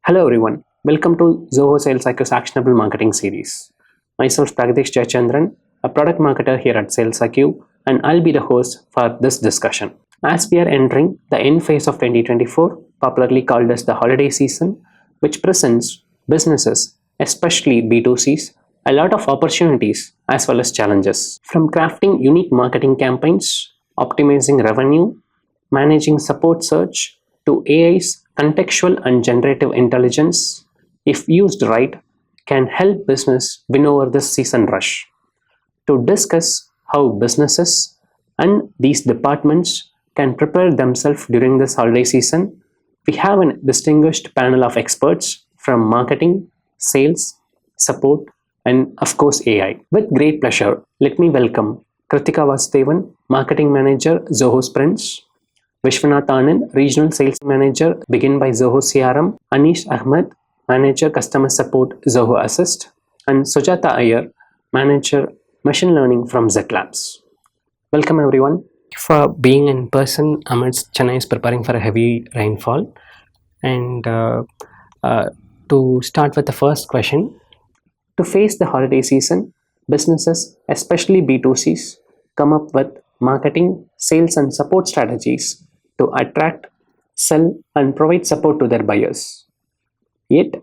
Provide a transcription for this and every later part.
Hello everyone, welcome to Zoho SalesIQ's Actionable Marketing Series. Myself Pragadeesh Jayachandran, a product marketer here at SalesIQ, and I'll be the host for this discussion. As we are entering the end phase of 2024, popularly called as the holiday season, which presents businesses, especially B2Cs, a lot of opportunities as well as challenges. From crafting unique marketing campaigns, optimizing revenue, managing support search, to AI's contextual and generative intelligence, if used right, can help business win over this season rush. To discuss how businesses and these departments can prepare themselves during this holiday season, we have a distinguished panel of experts from marketing, sales, support, and of course AI. With great pleasure, let me welcome Kiruthika Vasudevan, Marketing Manager, Zoho Sprints; Viswanath Anand, Regional Sales Manager, Bigin by Zoho CRM; Ahamed, Manager, Customer Support, Zoho Assist; and Sujatha Iyer, Manager, Machine Learning from Z Labs. Welcome everyone. For being in person amidst Chennai is preparing for a heavy rainfall. And to start with the first question, to face the holiday season, businesses, especially B2Cs, come up with marketing, sales, and support strategies to attract, sell, and provide support to their buyers. Yet,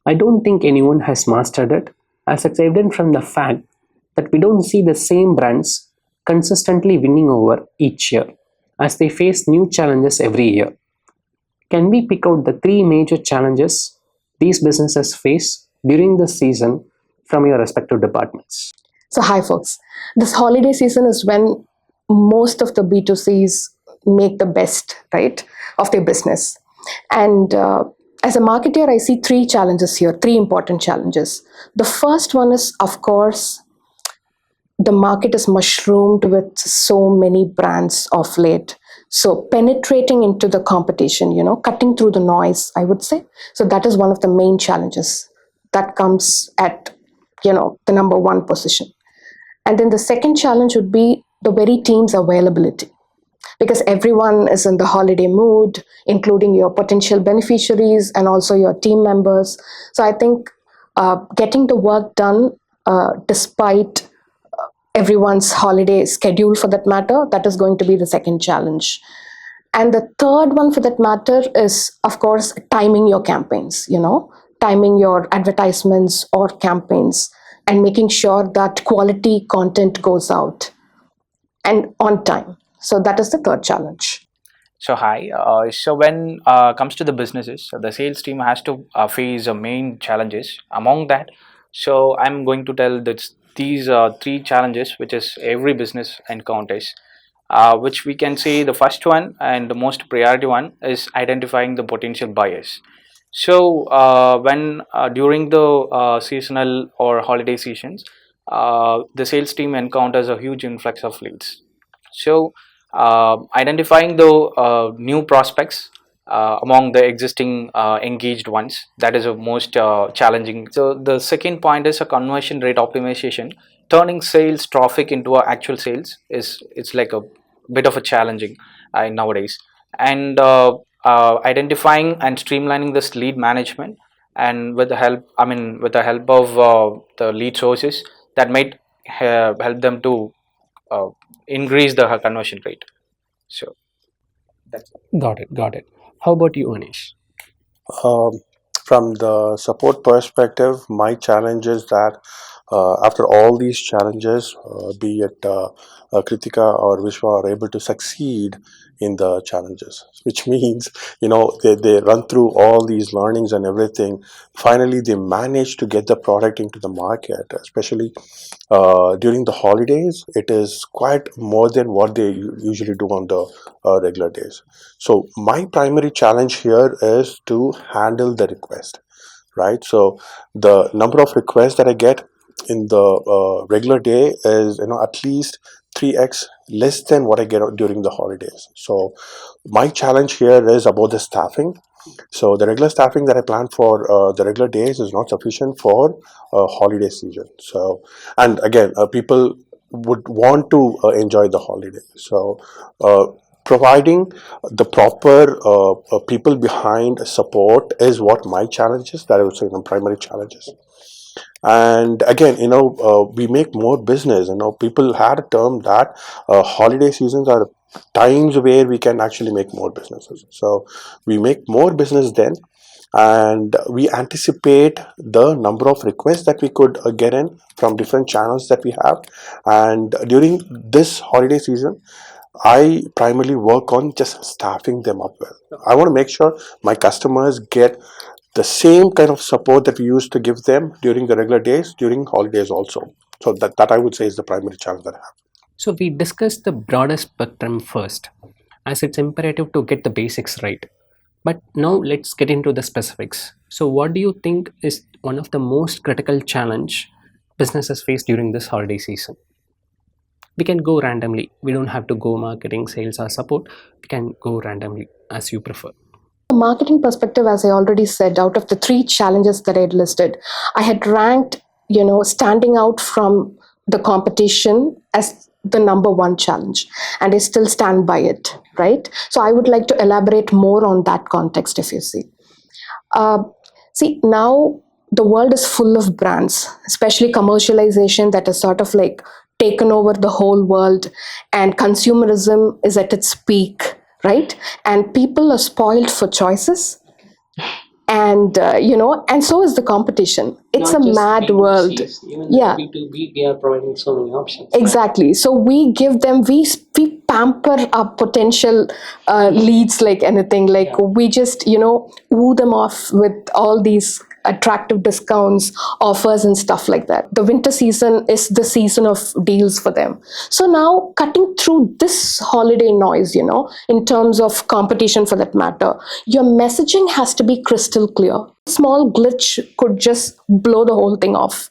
I don't think anyone has mastered it, as it's evident from the fact that we don't see the same brands consistently winning over each year, as they face new challenges every year. Can we pick out the three major challenges these businesses face during this season from your respective departments? So, hi, folks. This holiday season is when most of the B2Cs make the best, right, of their business. And as a marketer, I see three challenges here, three important challenges. The first one is, of course, the market is mushroomed with so many brands of late. So penetrating into the competition, cutting through the noise, I would say. So that is one of the main challenges that comes at, the number one position. And then the second challenge would be the very team's availability, because everyone is in the holiday mood, including your potential beneficiaries and also your team members. So I think getting the work done despite everyone's holiday schedule, for that matter, that is going to be the second challenge. And the third one, for that matter, is, of course, timing your campaigns, timing your advertisements or campaigns and making sure that quality content goes out and on time. So that is the third challenge. So hi. So when comes to the businesses, the sales team has to face main challenges. Among that, so I'm going to tell that these three challenges, which is every business encounters, which we can say the first one and the most priority one is identifying the potential buyers. So when during the seasonal or holiday seasons, the sales team encounters a huge influx of leads. So identifying the new prospects among the existing engaged ones, that is the most challenging. So the second point is a conversion rate optimization. Turning sales traffic into actual sales it's like a bit of a challenging nowadays. And identifying and streamlining this lead management, and with the help of the lead sources that might help them to increase the conversion rate. So that's it. Got it. How about you, Anish? Um, from the support perspective, my challenge is that after all these challenges, be it Kritika or Vishwa, are able to succeed in the challenges, which means, they run through all these learnings and everything. Finally, they manage to get the product into the market, especially during the holidays. It is quite more than what they usually do on the regular days. So my primary challenge here is to handle the request, right? So the number of requests that I get in the regular day is, at least 3x less than what I get during the holidays. So my challenge here is about the staffing. So the regular staffing that I plan for the regular days is not sufficient for holiday season. So, and again, people would want to enjoy the holiday. So providing the proper people behind support is what my challenge is, that I would say the primary challenges. And again, we make more business. People had a term that holiday seasons are times where we can actually make more businesses. So we make more business then, and we anticipate the number of requests that we could get in from different channels that we have. And during this holiday season, I primarily work on just staffing them up well. I want to make sure my customers get the same kind of support that we used to give them during the regular days, during holidays also. So that I would say is the primary challenge that I have. So we discussed the broader spectrum first, as it's imperative to get the basics right. But now let's get into the specifics. So what do you think is one of the most critical challenge businesses face during this holiday season? We can go randomly. We don't have to go marketing, sales, or support. We can go randomly as you prefer. From a marketing perspective, as I already said, out of the three challenges that I had listed, I had ranked, standing out from the competition as the number one challenge, and I still stand by it, right? So I would like to elaborate more on that context if you see. See, now the world is full of brands, especially commercialization that is sort of like taken over the whole world, and consumerism is at its peak, right? And people are spoiled for choices. And and so is the competition. It's a mad world. Yeah, B2B, we are providing so many options. exactly. So we give them, we pamper our potential leads like anything. Like we just woo them off with all these attractive discounts, offers, and stuff like that. The winter season is the season of deals for them. So now, cutting through this holiday noise, in terms of competition for that matter, your messaging has to be crystal clear. Small glitch could just blow the whole thing off.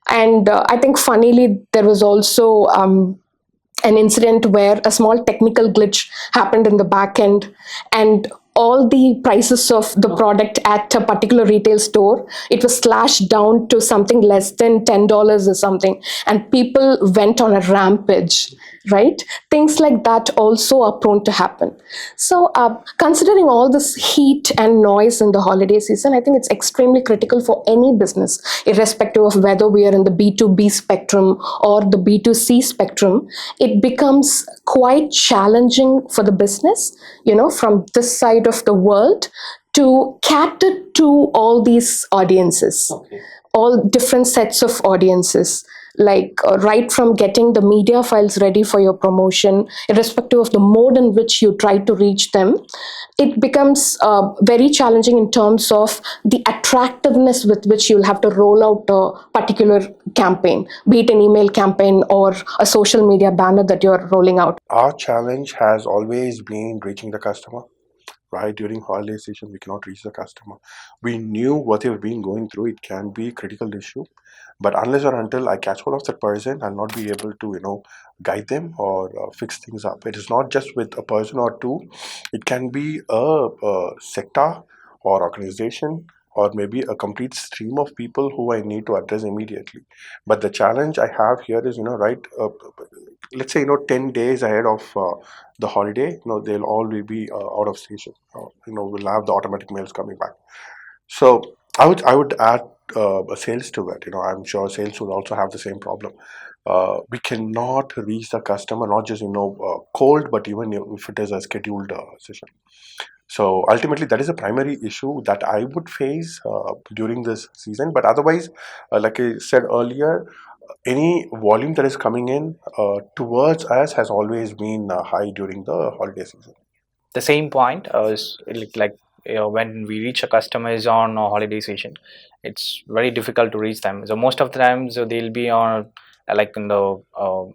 And I think, funnily, there was also an incident where a small technical glitch happened in the back end, and all the prices of the product at a particular retail store, it was slashed down to something less than $10 or something, and people went on a rampage, right? Things like that also are prone to happen. So considering all this heat and noise in the holiday season, I think it's extremely critical for any business, irrespective of whether we are in the B2B spectrum or the B2C spectrum. It becomes quite challenging for the business, from this side of the world, to cater to all these audiences, all different sets of audiences, like right from getting the media files ready for your promotion, irrespective of the mode in which you try to reach them. It becomes very challenging in terms of the attractiveness with which you'll have to roll out a particular campaign, be it an email campaign or a social media banner that you're rolling out. Our challenge has always been reaching the customer. Right, during holiday season, we cannot reach the customer. We knew what they've been going through. It can be a critical issue, but unless or until I catch hold of that person, I'll not be able to guide them or fix things up. It is not just with a person or two. It can be a sector or organization, or maybe a complete stream of people who I need to address immediately. But the challenge I have here is, right, let's say 10 days ahead of the holiday, they'll all be out of station. We'll have the automatic mails coming back. So I would add a sales to it. I'm sure sales would also have the same problem. We cannot reach the customer, not just cold, but even if it is a scheduled session. So ultimately, that is a primary issue that I would face during this season. But otherwise, like I said earlier, any volume that is coming in towards us has always been high during the holiday season. The same point is like when we reach a customers on a holiday season, it's very difficult to reach them. So most of the times they'll be on like in the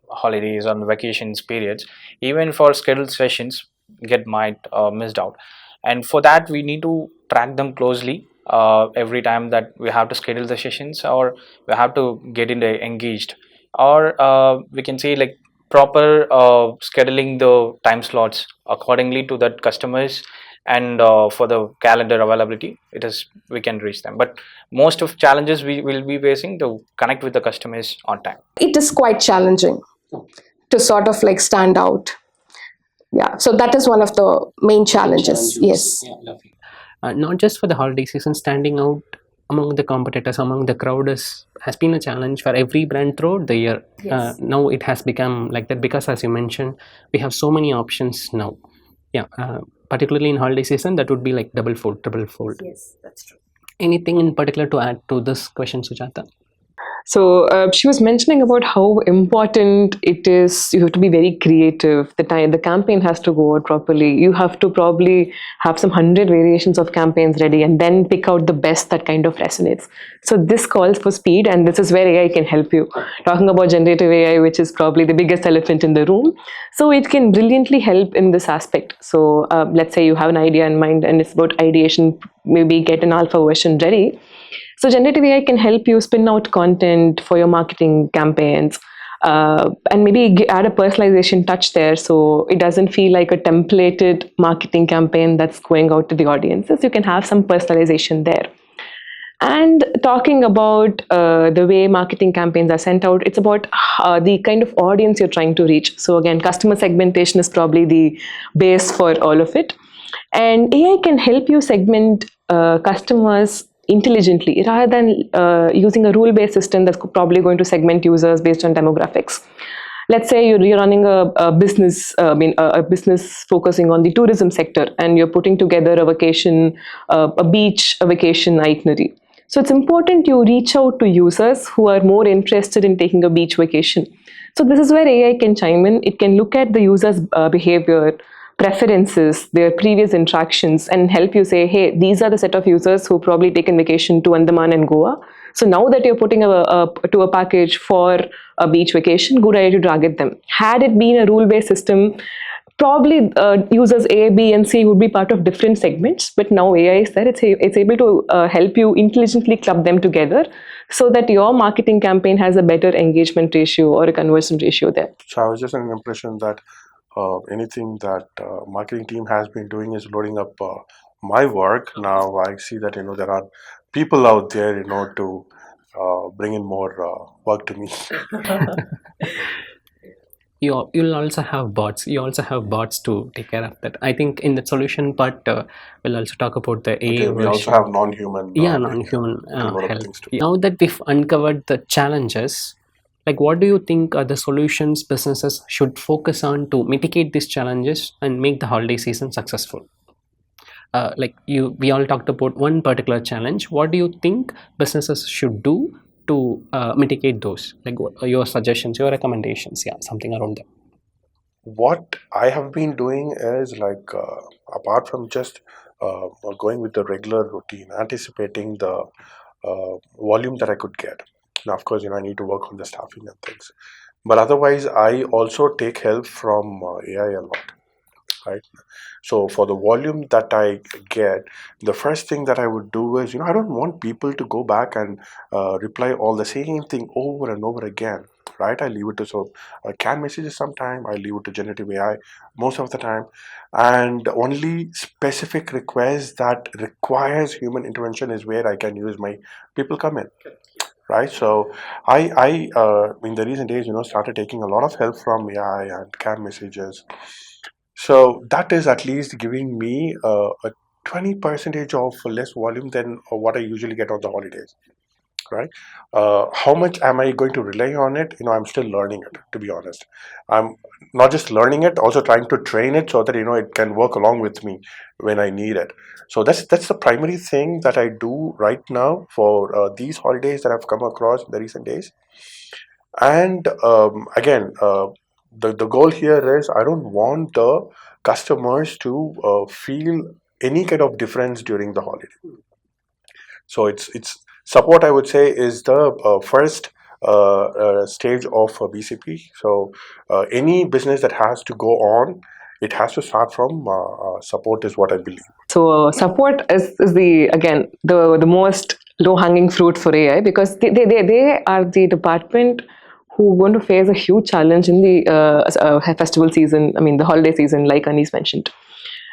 holidays on vacations periods. Even for scheduled sessions, get might missed out, and for that we need to track them closely every time that we have to schedule the sessions, or we have to get engaged, or we can say like proper scheduling the time slots accordingly to that customers, and for the calendar availability, it is we can reach them. But most of challenges we will be facing to connect with the customers on time. It is quite challenging to sort of like stand out. Yeah, so that is one of the main challenges. Yes. Yeah, lovely. Not just for the holiday season, standing out among the competitors, among the crowd has been a challenge for every brand throughout the year. Yes. Now it has become like that because, as you mentioned, we have so many options now. Yeah, particularly in holiday season, that would be like double fold, triple fold. Yes, that's true. Anything in particular to add to this question, Sujatha? So she was mentioning about how important it is. You have to be very creative. The campaign has to go out properly. You have to probably have some 100 variations of campaigns ready, and then pick out the best that kind of resonates. So this calls for speed, and this is where AI can help you. Talking about generative AI, which is probably the biggest elephant in the room, so it can brilliantly help in this aspect. So let's say you have an idea in mind, and it's about ideation. Maybe get an alpha version ready. So generative AI can help you spin out content for your marketing campaigns, and maybe add a personalization touch there, so it doesn't feel like a templated marketing campaign that's going out to the audiences. You can have some personalization there. And talking about the way marketing campaigns are sent out, it's about the kind of audience you're trying to reach. So again, customer segmentation is probably the base for all of it. And AI can help you segment customers intelligently rather than using a rule-based system that's probably going to segment users based on demographics. Let's say you're running a business, a business focusing on the tourism sector, and you're putting together a vacation, a beach, a vacation itinerary. So it's important you reach out to users who are more interested in taking a beach vacation. So this is where AI can chime in. It can look at the user's behavior, preferences, their previous interactions, and help you say, hey, these are the set of users who probably taken vacation to Andaman and Goa. So now that you're putting a tour package for a beach vacation, good idea to target them. Had it been a rule-based system, probably users A, B, and C would be part of different segments. But now AI is there; it's able to help you intelligently club them together, so that your marketing campaign has a better engagement ratio or a conversion ratio there. So I was just under the impression that anything that marketing team has been doing is loading up my work. Now I see that there are people out there to bring in more work to me. You'll also have bots. You also have bots to take care of that. I think in the solution part, we'll also talk about the AI Okay, we version. also have non-human. Non-human lot of help. things to Now that we've uncovered the challenges, like what do you think are the solutions businesses should focus on to mitigate these challenges and make the holiday season successful? We all talked about one particular challenge. What do you think businesses should do to mitigate those? Like what are your suggestions, your recommendations? Yeah, something around that. What I have been doing is apart from just going with the regular routine, anticipating the volume that I could get. Now, of course, I need to work on the staffing and things. But otherwise, I also take help from AI a lot, right? So for the volume that I get, the first thing that I would do is, I don't want people to go back and reply all the same thing over and over again, right? I leave it to can messages sometime. I leave it to generative AI most of the time, and only specific requests that requires human intervention is where I can use my people come in. Right, so I in the recent days, started taking a lot of help from AI and CAM messages. So that is at least giving me a 20% of less volume than what I usually get on the holidays. Right? How much am I going to rely on it? I'm still learning it, to be honest. I'm not just learning it, also trying to train it so that it can work along with me when I need it. So that's the primary thing that I do right now for these holidays that I've come across in the recent days. And again, the goal here is I don't want the customers to feel any kind of difference during the holiday. So it's support, I would say, is the first stage of BCP. So any business that has to go on, it has to start from support, is what I believe. So support is the most low hanging fruit for AI, because they are the department who are going to face a huge challenge in the festival season. I mean the holiday season, like Anis mentioned.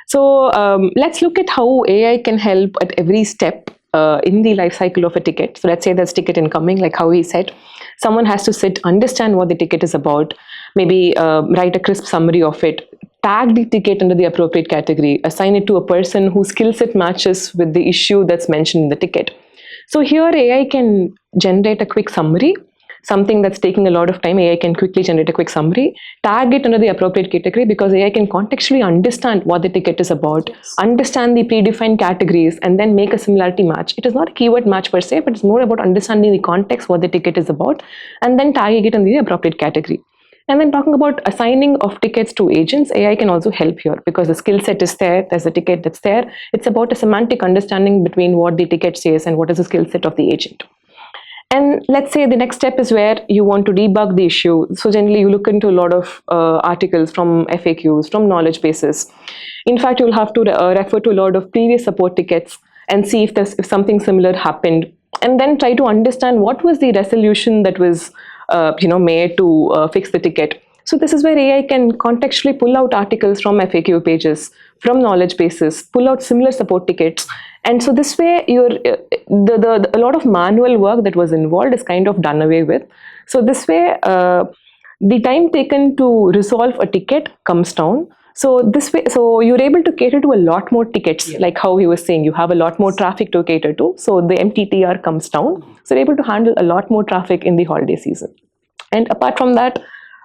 So let's look at how AI can help at every step in the life cycle of a ticket. So let's say there's ticket incoming, like how he said. Someone has to sit, understand what the ticket is about, maybe write a crisp summary of it, tag the ticket under the appropriate category, assign it to a person whose skill set matches with the issue that's mentioned in the ticket. So here AI can generate a quick summary, something that's taking a lot of time. AI can quickly generate a quick summary, tag it under the appropriate category, because AI can contextually understand what the ticket is about, understand the predefined categories, and then make a similarity match. It is not a keyword match per se, but it's more about understanding the context, what the ticket is about, and then tagging it in the appropriate category. And then talking about assigning of tickets to agents, AI can also help here because the skill set is there, there's a ticket that's there. It's about a semantic understanding between what the ticket says and what is the skill set of the agent. And let's say the next step is where you want to debug the issue. So generally you look into a lot of articles from FAQs, from knowledge bases. In fact, you'll have to refer to a lot of previous support tickets and see if something similar happened. And then try to understand what was the resolution that was made to fix the ticket. So this is where AI can contextually pull out articles from FAQ pages, from knowledge bases, pull out similar support tickets. And so this way, a lot of manual work that was involved is kind of done away with. So this way, the time taken to resolve a ticket comes down. So this way, so you're able to cater to a lot more tickets, like how he was saying, you have a lot more traffic to cater to. So the MTTR comes down. So you're able to handle a lot more traffic in the holiday season. And apart from that,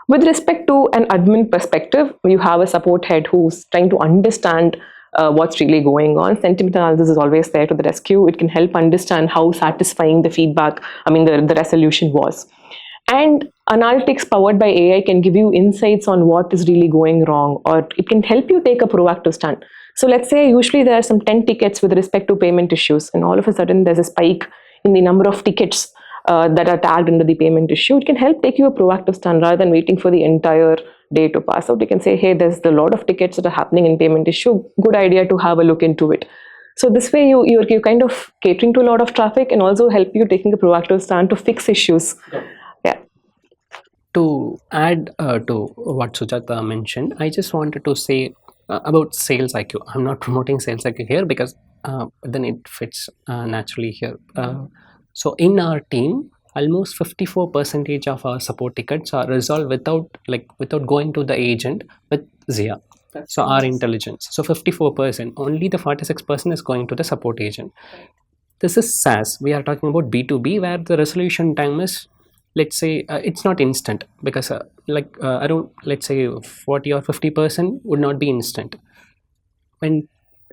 with respect to an admin perspective, you have a support head who's trying to understand what's really going on. Sentiment analysis is always there to the rescue. It can help understand how satisfying the feedback, the resolution was. And analytics powered by AI can give you insights on what is really going wrong, or it can help you take a proactive stand. So let's say usually there are some 10 tickets with respect to payment issues, and all of a sudden there's a spike in the number of tickets that are tagged under the payment issue. It can help take you a proactive stand rather than waiting for the entire day to pass out. You can say, hey, there's a lot of tickets that are happening in payment issue. Good idea to have a look into it. So this way you're kind of catering to a lot of traffic and also help you taking a proactive stand to fix issues. Yeah. To add to what Sujatha mentioned, I just wanted to say about SalesIQ. I'm not promoting SalesIQ here because then it fits naturally here. So in our team, almost 54% of our support tickets are resolved without going to the agent with Zia. So our intelligence. So 54%, only the 46% is going to the support agent. This is SaaS. We are talking about B2B where the resolution time is, let's say, it's not instant because let's say 40 or 50% would not be instant. When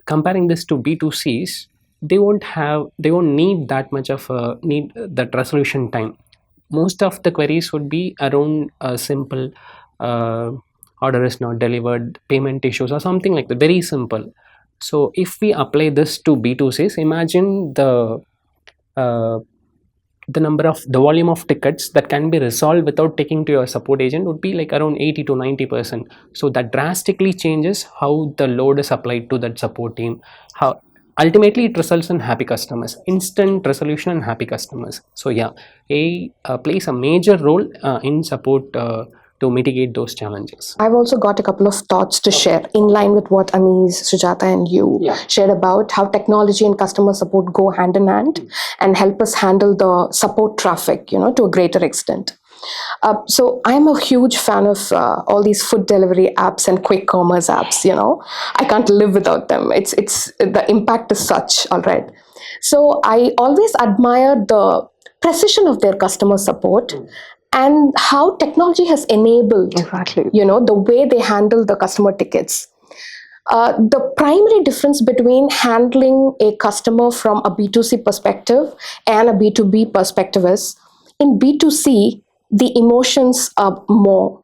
comparing this to B2Cs, they won't need that much of that resolution time. Most of the queries would be around a simple order is not delivered, payment issues, or something like that, very simple. So if we apply this to B2Cs, imagine the volume of tickets that can be resolved without taking to your support agent would be like around 80 to 90%. So that drastically changes how the load is applied to that support team. How ultimately it results in happy customers, instant resolution and happy customers. So yeah, AI plays a major role in support to mitigate those challenges. I've also got a couple of thoughts to share in line with what Anees, Sujatha, and you shared about how technology and customer support go hand in hand and help us handle the support traffic, to a greater extent. So I'm a huge fan of all these food delivery apps and quick commerce apps. I can't live without them. It's the impact is such, all right. So I always admire the precision of their customer support and how technology has enabled, the way they handle the customer tickets. The primary difference between handling a customer from a B2C perspective and a B2B perspective is, in B2C, the emotions are more.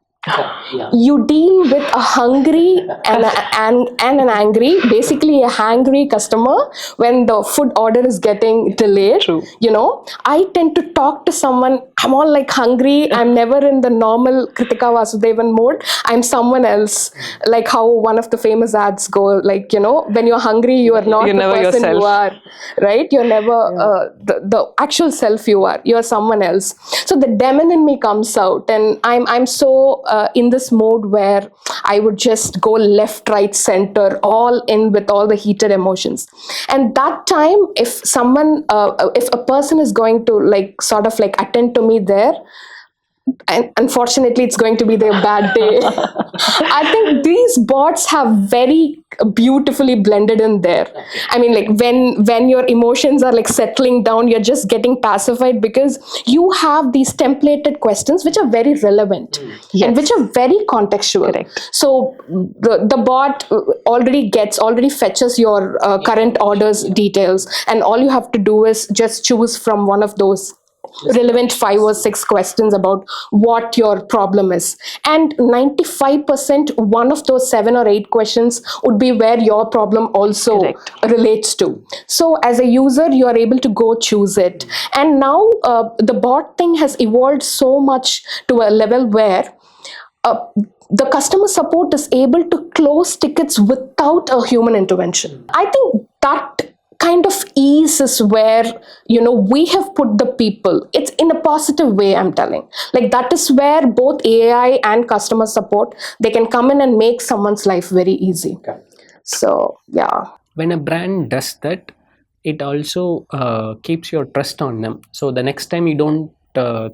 You deal with a hungry and an angry, basically a hangry customer when the food order is getting delayed. True. I tend to talk to someone, I'm all like hungry, I'm never in the normal Kiruthika Vasudevan mode, I'm someone else. Like how one of the famous ads go, when you're hungry, you are not You're the never person yourself. you are, right? You're never the actual self you are. You're someone else. So the demon in me comes out, and I'm so in this mode where I would just go left, right, center, all in with all the heated emotions. And that time, if a person is going to sort of attend to me there, and unfortunately it's going to be their bad day. I think these bots have very beautifully blended in there. I mean, like when your emotions are like settling down, you're just getting pacified because you have these templated questions which are very relevant and which are very contextual. Correct. So the bot already fetches your current orders details, and all you have to do is just choose from one of those relevant 5 or 6 questions about what your problem is, and 95% one of those 7 or 8 questions would be where your problem also relates to. So as a user, you are able to go choose it. And now the bot thing has evolved so much to a level where the customer support is able to close tickets without a human intervention. I think that kind of ease is where, we have put the people. It's in a positive way, I'm telling. Like, that is where both AI and customer support, they can come in and make someone's life very easy. So, yeah. When a brand does that, it also keeps your trust on them. So the next time you don't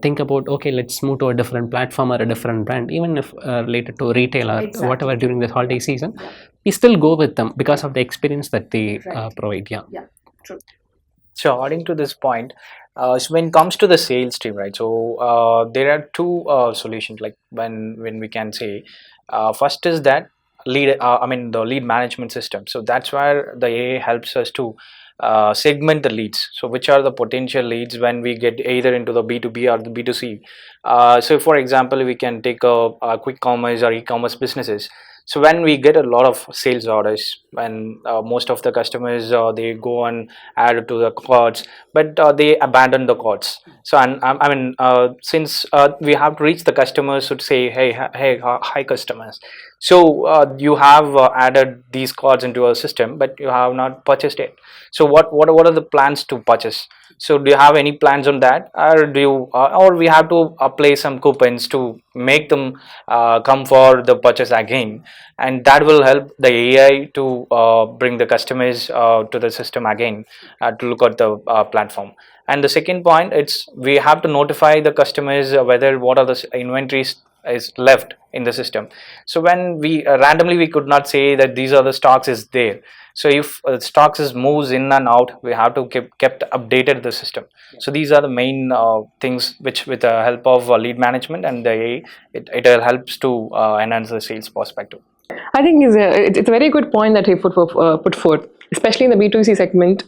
think about, okay, let's move to a different platform or a different brand, even if related to retail or whatever during this holiday season, we still go with them because of the experience that they provide. Yeah, true. So according to this point, so when it comes to the sales team, right? So there are two solutions. Like when we can say, first is that the lead management system. So that's where the AI helps us to segment the leads. So which are the potential leads when we get either into the B2B or the B2C. So for example, we can take a quick commerce or e-commerce businesses. So when we get a lot of sales orders, when most of the customers they go and add to the carts, but they abandon the carts. So since we have to reach the customers, should say, hey, hi customers. So you have added these cards into a system, but you have not purchased it. So what are the plans to purchase? So do you have any plans on that, or do you or we have to apply some coupons to make them come for the purchase again, and that will help the AI to bring the customers to the system again to look at the platform. And the second point, it's we have to notify the customers whether what are the inventories is left in the system. So when we randomly, we could not say that these are the stocks is there. So if stocks is moves in and out, we have to kept updated the system. So these are the main things which, with the help of lead management and the AI, it helps to enhance the sales perspective. I think it's a very good point that he put forth, especially in the B2C segment.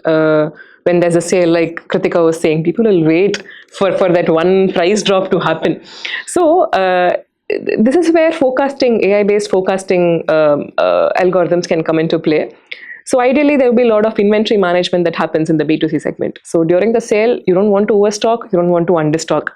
When there's a sale, like Kiruthika was saying, people will wait for that one price drop to happen. So this is where AI-based forecasting algorithms can come into play. So ideally, there will be a lot of inventory management that happens in the B2C segment. So during the sale, you don't want to overstock, you don't want to understock.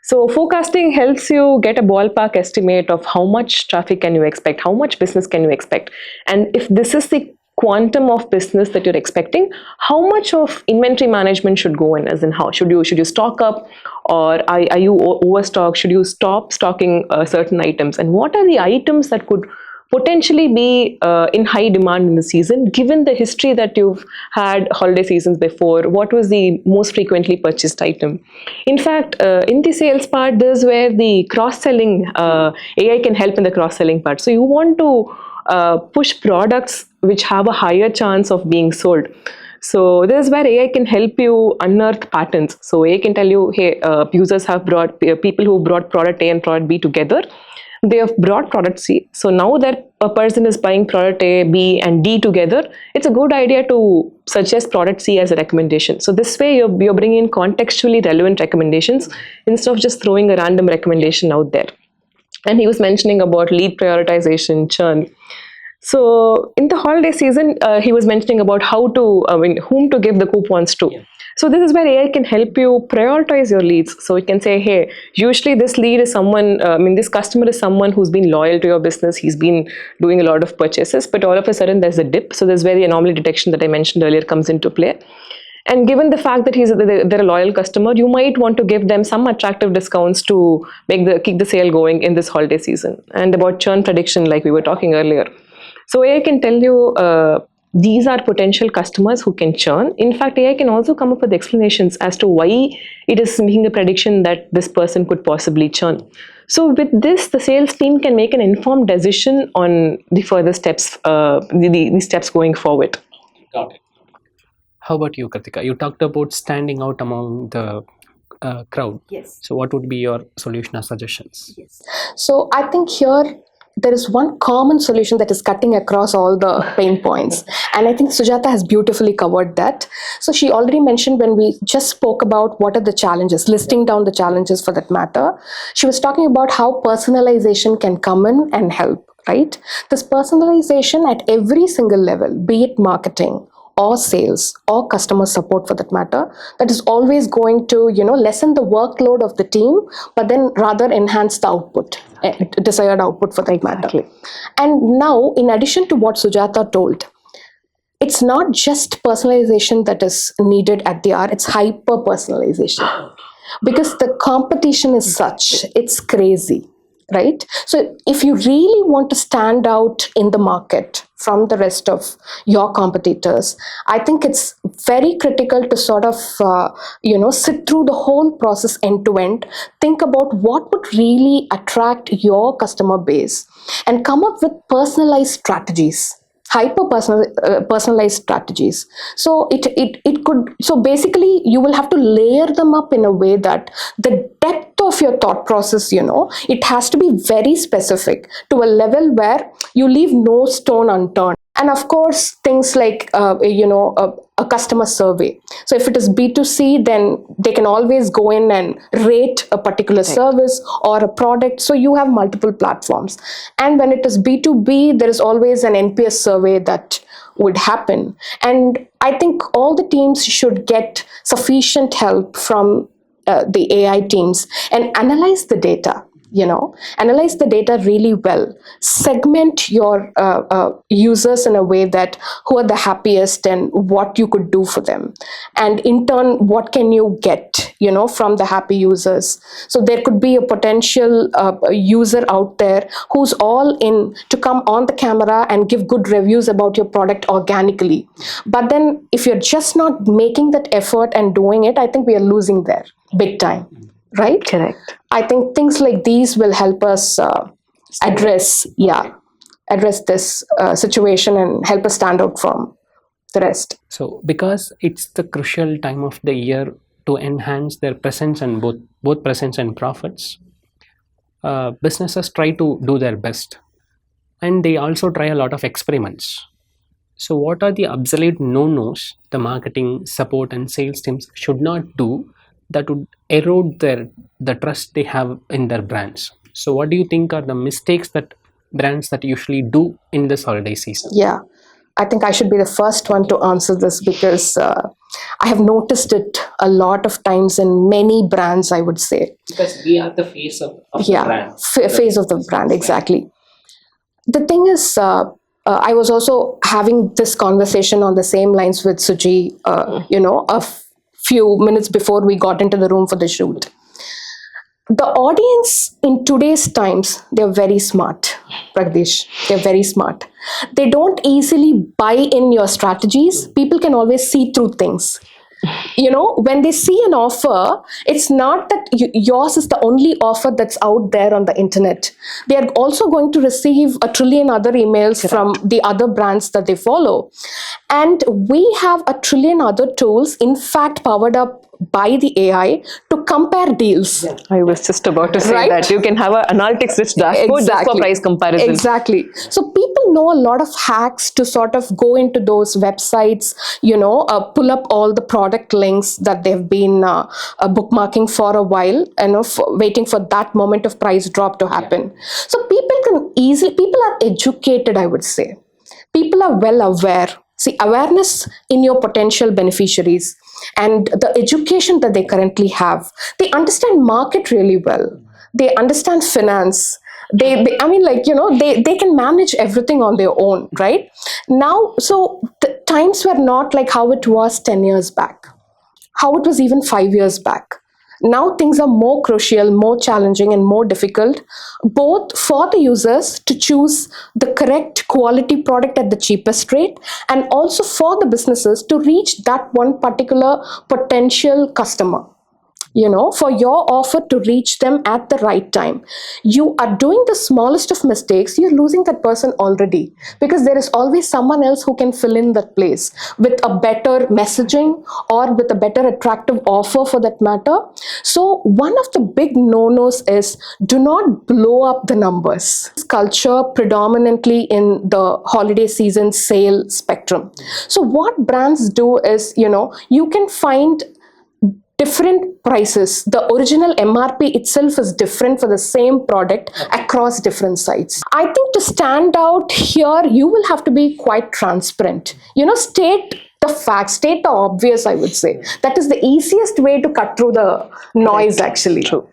So forecasting helps you get a ballpark estimate of how much traffic can you expect, how much business can you expect. And if this is the quantum of business that you're expecting, how much of inventory management should go in, as in how should you stock up, or are you overstock? Should you stop stocking certain items? And what are the items that could potentially be in high demand in the season, given the history that you've had holiday seasons before? What was the most frequently purchased item? In fact, in the sales part, this is where the cross-selling, AI can help in the cross-selling part. So you want to push products which have a higher chance of being sold. So this is where AI can help you unearth patterns. So AI can tell you, hey, users have brought, people who brought product A and product B together, they have brought product C. So now that a person is buying product A, B, and D together, it's a good idea to suggest product C as a recommendation. So this way you're bringing in contextually relevant recommendations instead of just throwing a random recommendation out there. And he was mentioning about lead prioritization, churn. So in the holiday season, he was mentioning about whom to give the coupons to. Yeah. So this is where AI can help you prioritize your leads. So it can say, hey, usually this lead is someone, this customer is someone who's been loyal to your business. He's been doing a lot of purchases, but all of a sudden there's a dip. So this is where the anomaly detection that I mentioned earlier comes into play. And given the fact that they're a loyal customer, you might want to give them some attractive discounts to keep the sale going in this holiday season. And about churn prediction, like we were talking earlier. So AI can tell you these are potential customers who can churn. In fact, AI can also come up with explanations as to why it is making a prediction that this person could possibly churn. So with this, the sales team can make an informed decision on the further steps, the steps going forward. Got it. How about you, Kritika? You talked about standing out among the crowd. Yes. So what would be your solution or suggestions? So I think here there is one common solution that is cutting across all the pain points. And I think Sujatha has beautifully covered that. So she already mentioned when we just spoke about what are the challenges, listing down the challenges for that matter. She was talking about how personalization can come in and help, right? This personalization at every single level, be it marketing, or sales or customer support for that matter, that is always going to lessen the workload of the team, but then rather enhance the output, desired output for that matter. And now, in addition to what Sujatha told, it's not just personalization that is needed at the hour, it's hyper personalization, because the competition is such, it's crazy, right? So if you really want to stand out in the market from the rest of your competitors, I think it's very critical to sort of, sit through the whole process end to end, think about what would really attract your customer base and come up with personalized strategies. Personalized strategies. So it could, so basically you will have to layer them up in a way that the depth of your thought process, it has to be very specific to a level where you leave no stone unturned. And of course, things like, a customer survey. So if it is B2C, then they can always go in and rate a particular service or a product. So you have multiple platforms. And when it is B2B, there is always an NPS survey that would happen. And I think all the teams should get sufficient help from the AI teams and analyze the data. Analyze the data really well, segment your users in a way that who are the happiest and what you could do for them. And in turn, what can you get, from the happy users? So there could be a potential user out there who's all in to come on the camera and give good reviews about your product organically. But then if you're just not making that effort and doing it, I think we are losing there big time. Right? Correct. I think things like these will help us address this situation and help us stand out from the rest. So because it's the crucial time of the year to enhance their presence and both presence and profits, businesses try to do their best, and they also try a lot of experiments. So what are the absolute no-nos the marketing, support and sales teams should not do that would erode the trust they have in their brands? So what do you think are the mistakes that brands that usually do in this holiday season? Yeah, I think I should be the first one to answer this because I have noticed it a lot of times in many brands, I would say. Because we are the face of the brand. Face of the brand, exactly. The thing is, I was also having this conversation on the same lines with Suji, a few minutes before we got into the room for the shoot. The audience in today's times, they're very smart, Pragadeesh. They're very smart. They don't easily buy in your strategies. People can always see through things. When they see an offer, it's not that yours is the only offer that's out there on the internet. They are also going to receive a trillion other emails from the other brands that they follow. And we have a trillion other tools, in fact, powered up by the AI to compare deals. I was just about to say that you can have an analytics rich dashboard just for price comparison. Exactly. So people know a lot of hacks to sort of go into those websites, pull up all the product links that they've been bookmarking for a while, waiting for that moment of price drop to happen. So people are educated, I would say. People are well aware. See, awareness in your potential beneficiaries and the education that they currently have. They understand market really well. They understand finance. They can manage everything on their own, right? Now, so the times were not like how it was 10 years back, how it was even 5 years back. Now things are more crucial, more challenging, and more difficult, both for the users to choose the correct quality product at the cheapest rate, and also for the businesses to reach that one particular potential customer. For your offer to reach them at the right time. You are doing the smallest of mistakes, you're losing that person already, because there is always someone else who can fill in that place with a better messaging or with a better attractive offer for that matter. So one of the big no-nos is, do not blow up the numbers. Culture predominantly in the holiday season sale spectrum. So what brands do is, you can find different prices. The original MRP itself is different for the same product across different sites. I think to stand out here, you will have to be quite transparent. State the facts, state the obvious, I would say. That is the easiest way to cut through the noise, actually. True.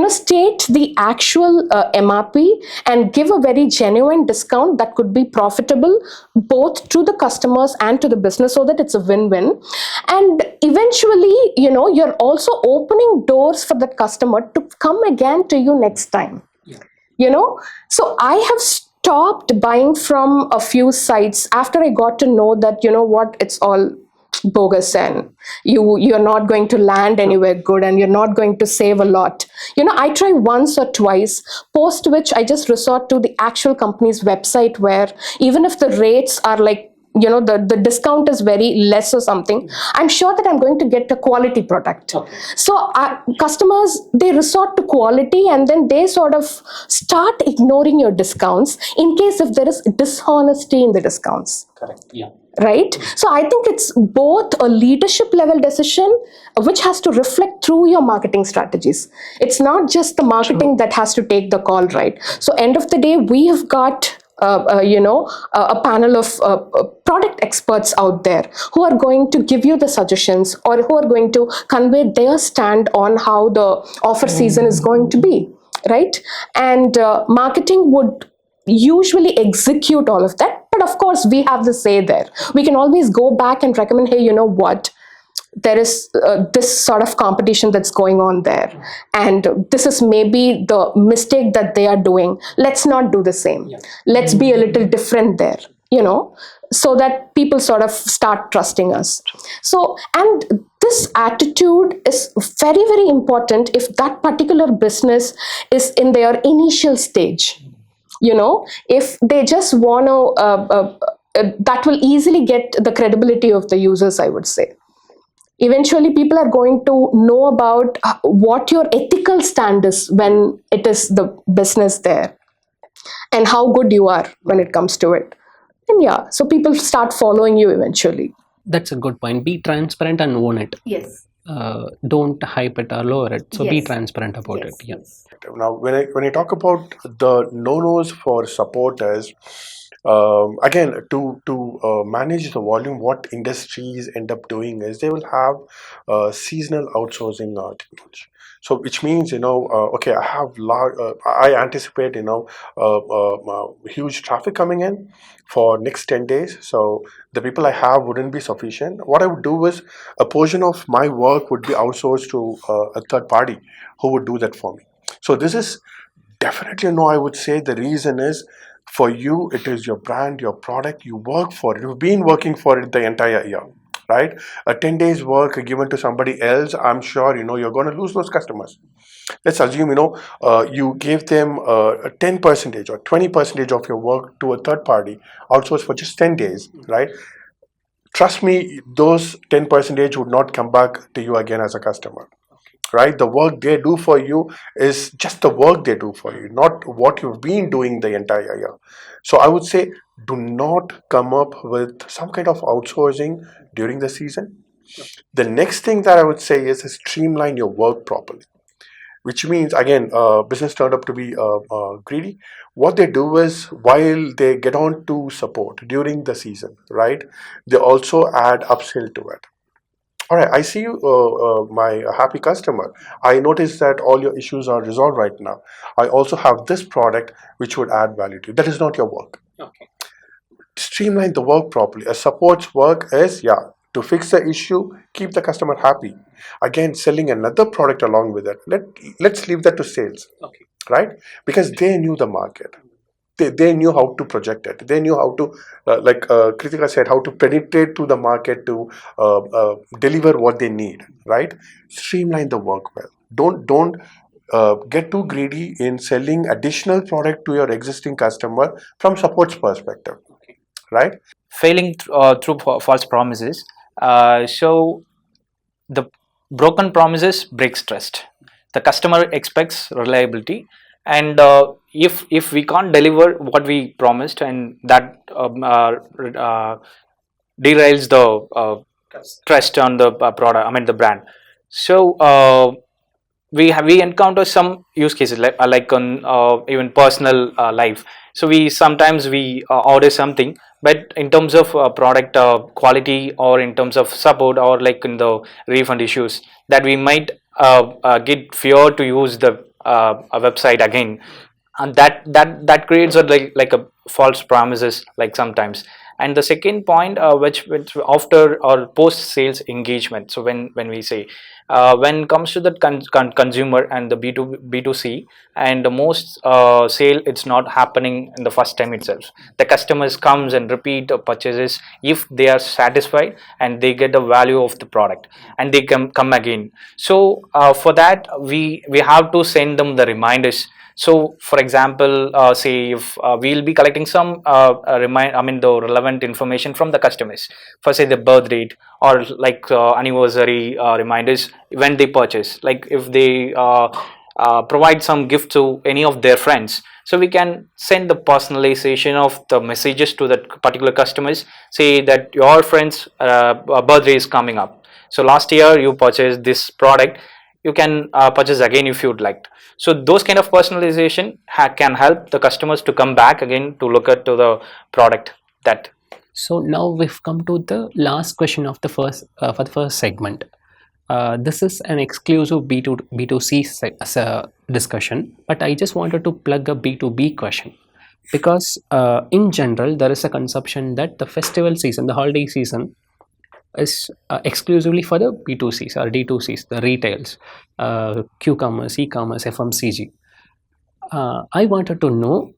State the actual MRP and give a very genuine discount that could be profitable both to the customers and to the business, so that it's a win-win. And eventually, you're also opening doors for the customer to come again to you next time. So I have stopped buying from a few sites after I got to know that, it's all bogus, and you're not going to land anywhere good, and you're not going to save a lot. I try once or twice, post which I just resort to the actual company's website, where even if the rates are like, the discount is very less or something, I'm sure that I'm going to get a quality product. Okay. So customers, they resort to quality, and then they sort of start ignoring your discounts in case if there is dishonesty in the discounts. Correct. Yeah. Right? So I think it's both a leadership level decision, which has to reflect through your marketing strategies. It's not just the marketing that has to take the call, right? So end of the day, we have got a panel of product experts out there who are going to give you the suggestions, or who are going to convey their stand on how the offer season is going to be, right? And marketing would usually execute all of that. But of course, we have the say there. We can always go back and recommend, hey, you know what? There is this sort of competition that's going on there. And this is maybe the mistake that they are doing. Let's not do the same. Yeah. Let's be a little different there, so that people sort of start trusting us. So, and this attitude is very, very important if that particular business is in their initial stage. If they just want to, that will easily get the credibility of the users, I would say. Eventually, people are going to know about what your ethical stand is when it is the business there, and how good you are when it comes to it. And yeah, so people start following you eventually. That's a good point. Be transparent and own it. Yes. Don't hype it or lower it. So Yes. be transparent about it. Yeah. Now, when I talk about the no-nos for supporters, again, to manage the volume, what industries end up doing is they will have seasonal outsourcing technology. So, which means okay, I have I anticipate huge traffic coming in for next 10 days. So the people I have wouldn't be sufficient. What I would do is a portion of my work would be outsourced to a third party who would do that for me. So this is definitely no, I would say the reason is for you, it is your brand, your product, you work for it. You've been working for it the entire year, right? A 10 days work given to somebody else, I'm sure, you're going to lose those customers. Let's assume, you gave them 10% or 20% of your work to a third party, outsourced for just 10 days, right? Trust me, those 10% would not come back to you again as a customer. Right? The work they do for you is just the work they do for you, not what you've been doing the entire year. So I would say, do not come up with some kind of outsourcing during the season. The next thing that I would say is streamline your work properly, which means, again, business turned up to be greedy. What they do is, while they get on to support during the season, right, they also add upsell to it. All right, I see you, my happy customer. I notice that all your issues are resolved right now. I also have this product which would add value to you. That is not your work. Okay. Streamline the work properly. A support's work is, to to fix the issue, keep the customer happy. Again, selling another product along with it. Let's leave that to sales, Okay. right? Because they knew the market. They knew how to project it. They knew how to, like Kritika said, how to penetrate to the market to deliver what they need, right? Streamline the work well. Don't get too greedy in selling additional product to your existing customer from support's perspective, right? Failing through false promises. So the broken promises breaks trust. The customer expects reliability, and if we can't deliver what we promised, and that derails the trust on the product, I mean the brand. So we encounter some use cases like on even personal life. So we sometimes we order something, but in terms of product quality, or in terms of support, or like in the refund issues, that we might get fear to use the a website again, and that creates a like a false promises like sometimes. And the second point, which after or post sales engagement. So when we say when it comes to the consumer and the B2C, and the most sale, it's not happening in the first time itself. The customers comes and repeat purchases if they are satisfied and they get the value of the product, and they come again. So for that, we have to send them the reminders. So for example, say if we'll be collecting some the relevant information from the customers, for say the birth date, or like anniversary reminders when they purchase, like if they provide some gift to any of their friends. So we can send the personalization of the messages to that particular customers. Say that your friend's birthday is coming up, so last year you purchased this product, you can purchase again if you'd like. So those kind of personalization can help the customers to come back again to look at to the product. That So now we've come to the last question of the first for the first segment. This is an exclusive B2C discussion, but I just wanted to plug a B2B question, because in general there is a conception that the festival season, the holiday season, is exclusively for the B2Cs or D2Cs, the retails, Q-commerce, e-commerce, FMCG. I wanted to know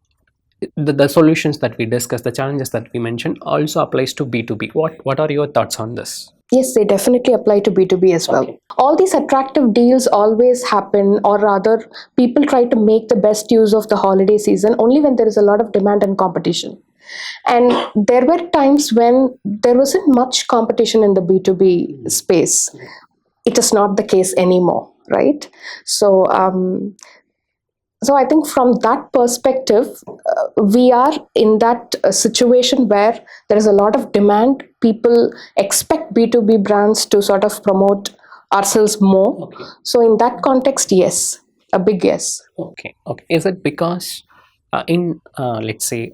the solutions that we discussed, the challenges that we mentioned, also applies to B2B. What are your thoughts on this? Yes, they definitely apply to B2B as well. Okay. All these attractive deals always happen, or rather, people try to make the best use of the holiday season only when there is a lot of demand and competition. And there were times when there wasn't much competition in the B2B space. It is not the case anymore, right? So, so I think from that perspective, we are in that situation where there is a lot of demand. People expect B2B brands to sort of promote ourselves more. Okay. So in that context, yes, a big yes. Okay. Is it because in let's say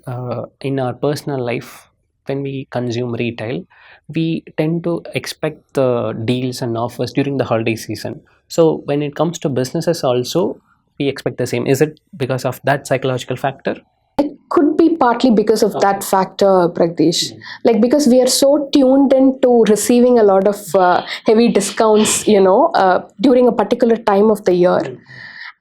in our personal life, when we consume retail, we tend to expect the deals and offers during the holiday season. So when it comes to businesses also, we expect the same. Is it because of that psychological factor? It could be partly because of that factor, Pragadeesh. Like, because we are so tuned into receiving a lot of heavy discounts, during a particular time of the year.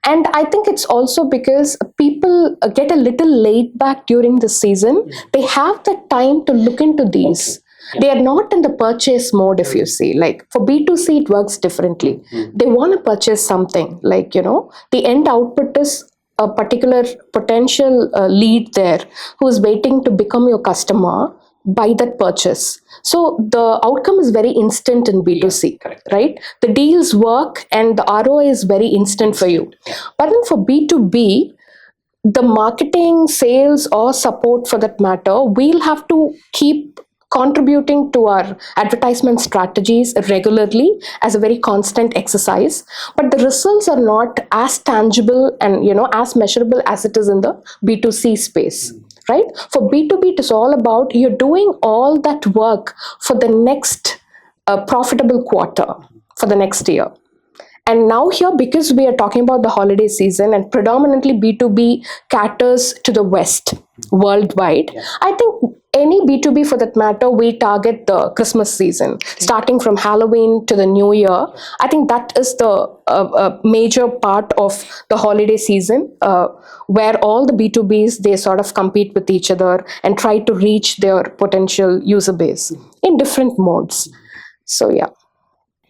And I think it's also because people get a little laid back during the season. They have the time to look into these. They are not in the purchase mode, if you see. Like for B2C, it works differently. They want to purchase something. Like, the end output is a particular potential lead there who is waiting to become your customer by that purchase. So the outcome is very instant in B2C, right? The deals work and the ROI is very instant for you. But then for B2B, the marketing, sales, or support for that matter, we'll have to keep contributing to our advertisement strategies regularly as a very constant exercise, but the results are not as tangible and as measurable as it is in the B2C space, right? For B2B, it is all about you're doing all that work for the next profitable quarter, for the next year. And now here, because we are talking about the holiday season and predominantly B2B caters to the West worldwide, I think any B2B for that matter, we target the Christmas season, starting from Halloween to the New Year. I think that is the major part of the holiday season, where all the B2Bs, they sort of compete with each other and try to reach their potential user base in different modes. So yeah.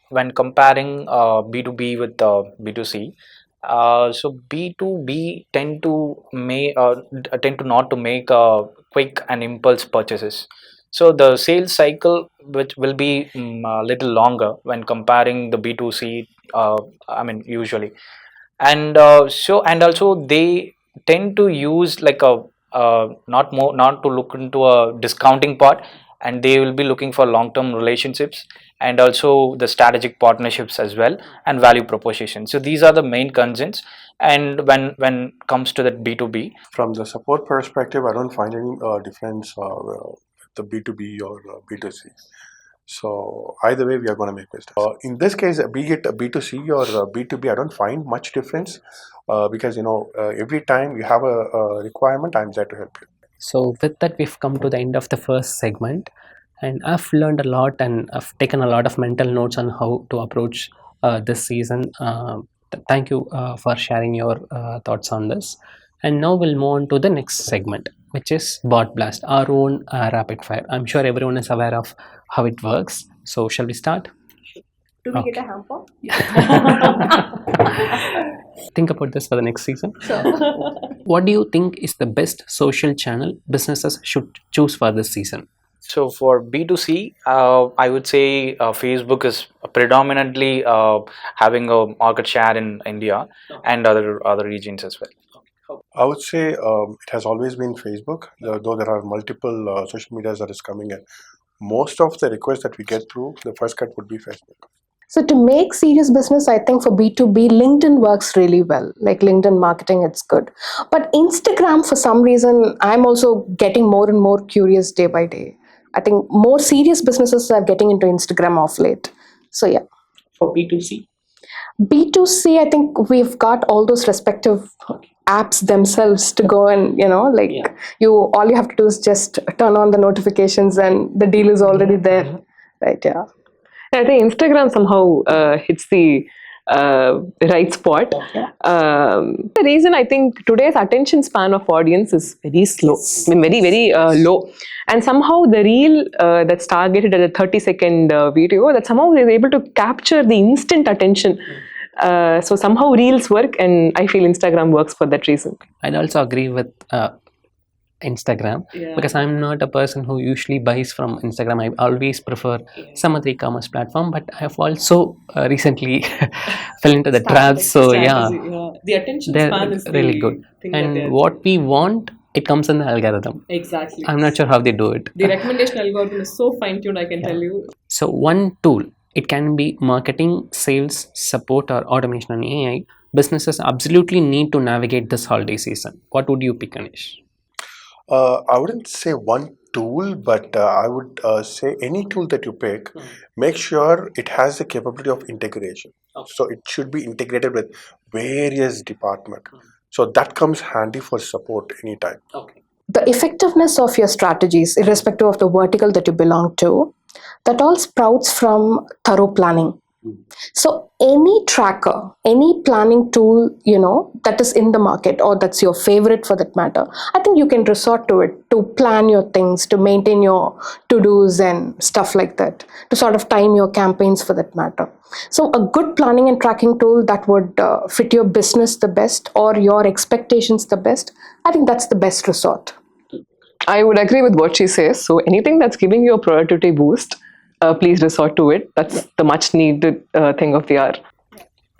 When comparing B2B with B2C, so B2B tend to not to make quick and impulse purchases. So the sales cycle, which will be a little longer when comparing the B2C. Usually, and and also they tend to use like a not to look into a discounting part, and they will be looking for long term relationships and also the strategic partnerships as well, and value proposition. So these are the main concerns. And when comes to that B2B, From the support perspective, I don't find any difference with the B2B or B2C. So either way, we are going to make mistakes. In this case, be it B2C or B2B, I don't find much difference because every time you have a requirement, I'm there to help you. So with that, we've come to the end of the first segment, and I've learned a lot, and I've taken a lot of mental notes on how to approach this season. Thank you for sharing your thoughts on this. And now we'll move on to the next segment, which is Bot Blast, our own rapid fire. I'm sure everyone is aware of how it works. So shall we start? Do we get a hamper? Think about this for the next season. What do you think is the best social channel businesses should choose for this season? so for B2C, I would say Facebook is predominantly having a market share in India and other regions as well. I would say it has always been Facebook, though there are multiple social medias that is coming in. Most of the requests that we get through, the first cut would be Facebook. So to make serious business, I think for B2B, LinkedIn works really well. Like LinkedIn marketing, it's good. But Instagram, for some reason, I'm also getting more and more curious day by day. I think more serious businesses are getting into Instagram off late. So yeah. For B2C? B2C, I think we've got all those respective apps themselves to go and, all you have to do is just turn on the notifications and the deal is already there. Right, yeah. I think Instagram somehow hits the right spot. The reason I think today's attention span of audience is very slow. I mean, very, very low. And somehow the reel that's targeted at a 30-second video, that somehow they're able to capture the instant attention. So somehow reels work, and I feel Instagram works for that reason. I'd also agree with Instagram, because I'm not a person who usually buys from Instagram. I always prefer some other e-commerce platform, but I've also recently fell into the trap. So the attention they're really good. And what we want, it comes in the algorithm. Exactly. I'm not sure how they do it. The recommendation algorithm is so fine-tuned, I can tell you. So one tool, it can be marketing, sales, support, or automation and AI. Businesses absolutely need to navigate this holiday season. What would you pick, Anish? I wouldn't say one tool, but I would say any tool that you pick, make sure it has the capability of integration. So it should be integrated with various departments. So that comes handy for support anytime. The effectiveness of your strategies, irrespective of the vertical that you belong to, that all sprouts from thorough planning. So any tracker, any planning tool, that is in the market or that's your favorite for that matter, I think you can resort to it to plan your things, to maintain your to-dos and stuff like that, to sort of time your campaigns for that matter. So a good planning and tracking tool that would fit your business the best or your expectations the best, I think that's the best resort. I would agree with what she says. So anything that's giving you a productivity boost, please resort to it. That's the much needed thing of the hour.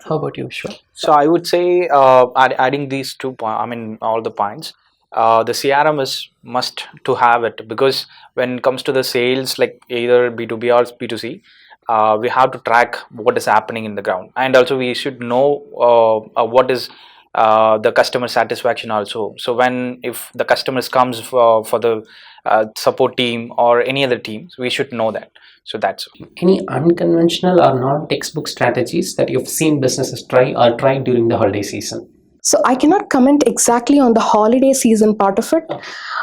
How about you, Shwar? So I would say adding these all the points. The CRM is must to have it, because when it comes to the sales, like either B2B or B2C, we have to track what is happening in the ground, and also we should know what is the customer satisfaction also. So if the customers comes for the support team or any other teams, we should know that. So that's Any unconventional or non-textbook strategies that you've seen businesses try or tried during the holiday season? So I cannot comment exactly on the holiday season part of it,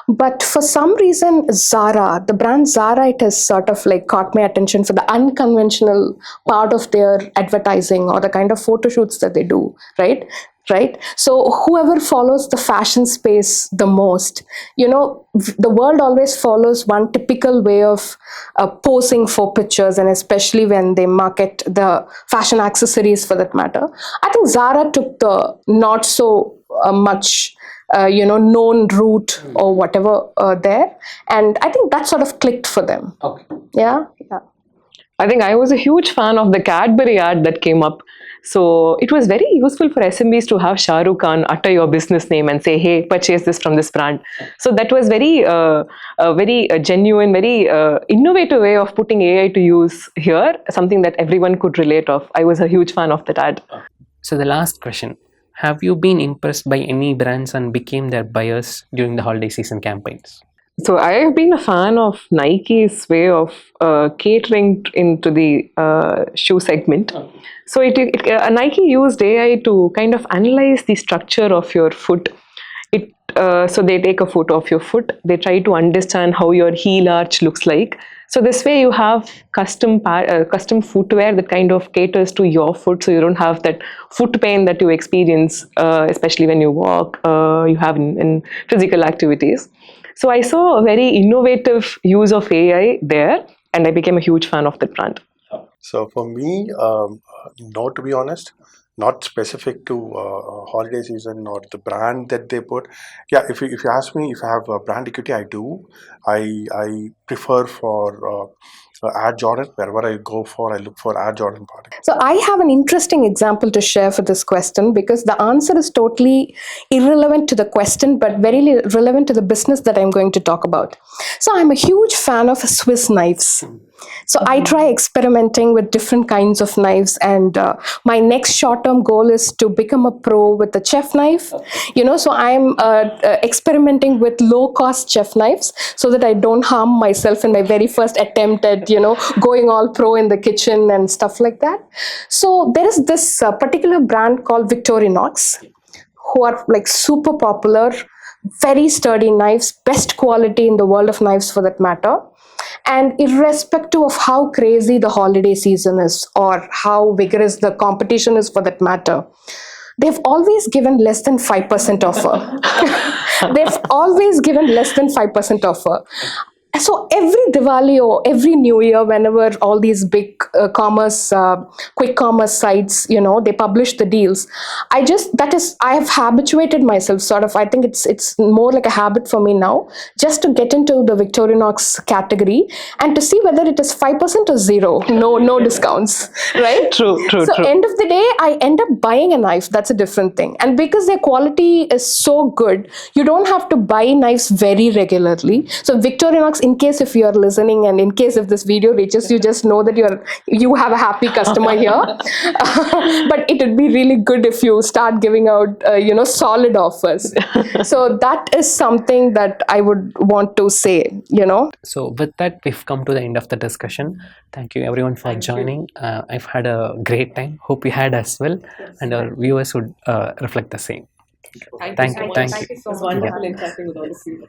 but for some reason, Zara, the brand Zara, it has sort of like caught my attention for the unconventional part of their advertising or the kind of photo shoots that they do, right? So whoever follows the fashion space the most, the world always follows one typical way of posing for pictures, and especially when they market the fashion accessories for that matter. I think Zara took the not so much known route or whatever there, and I think that sort of clicked for them. Okay. Yeah. I think I was a huge fan of the Cadbury ad that came up. So it was very useful for SMBs to have Shah Rukh Khan utter your business name and say, hey, purchase this from this brand. So that was very genuine, very innovative way of putting AI to use here, something that everyone could relate of. I was a huge fan of that ad. So the last question, have you been impressed by any brands and became their buyers during the holiday season campaigns? So I have been a fan of Nike's way of catering into the shoe segment. So Nike used AI to kind of analyze the structure of your foot. So they take a photo of your foot. They try to understand how your heel arch looks like. So this way you have custom footwear that kind of caters to your foot, so you don't have that foot pain that you experience, especially when you walk, you have in physical activities. So I saw a very innovative use of AI there, and I became a huge fan of that brand. So for me, no, to be honest, not specific to holiday season or the brand that they put. Yeah, if you ask me if I have a brand equity, I do. I prefer for Air Jordan. Wherever I go for, I look for Air Jordan product. So I have an interesting example to share for this question, because the answer is totally irrelevant to the question, but very relevant to the business that I'm going to talk about. So I'm a huge fan of Swiss knives. So I try experimenting with different kinds of knives, and my next short-term goal is to become a pro with the chef knife. So I'm experimenting with low-cost chef knives so that I don't harm myself in my very first attempt at going all pro in the kitchen and stuff like that. So there is this particular brand called Victorinox, who are like super popular, very sturdy knives, best quality in the world of knives for that matter. And irrespective of how crazy the holiday season is or how vigorous the competition is for that matter, they've always given less than 5% offer. They've always given less than 5% offer. So every Diwali or every New Year, whenever all these big quick commerce sites, they publish the deals, I have habituated myself sort of. I think it's more like a habit for me now, just to get into the Victorinox category and to see whether it is 5% or zero, no discounts, right? True. So end of the day, I end up buying a knife. That's a different thing. And because their quality is so good, you don't have to buy knives very regularly. So Victorinox, in case if you are listening and in case if this video reaches, you just know that you have a happy customer here. But it would be really good if you start giving out solid offers. So that is something that I would want to say. So with that, we've come to the end of the discussion. Thank you everyone for joining. I've had a great time. Hope you had as well, and our viewers would reflect the same. Thank you. It was wonderful interacting with all of you.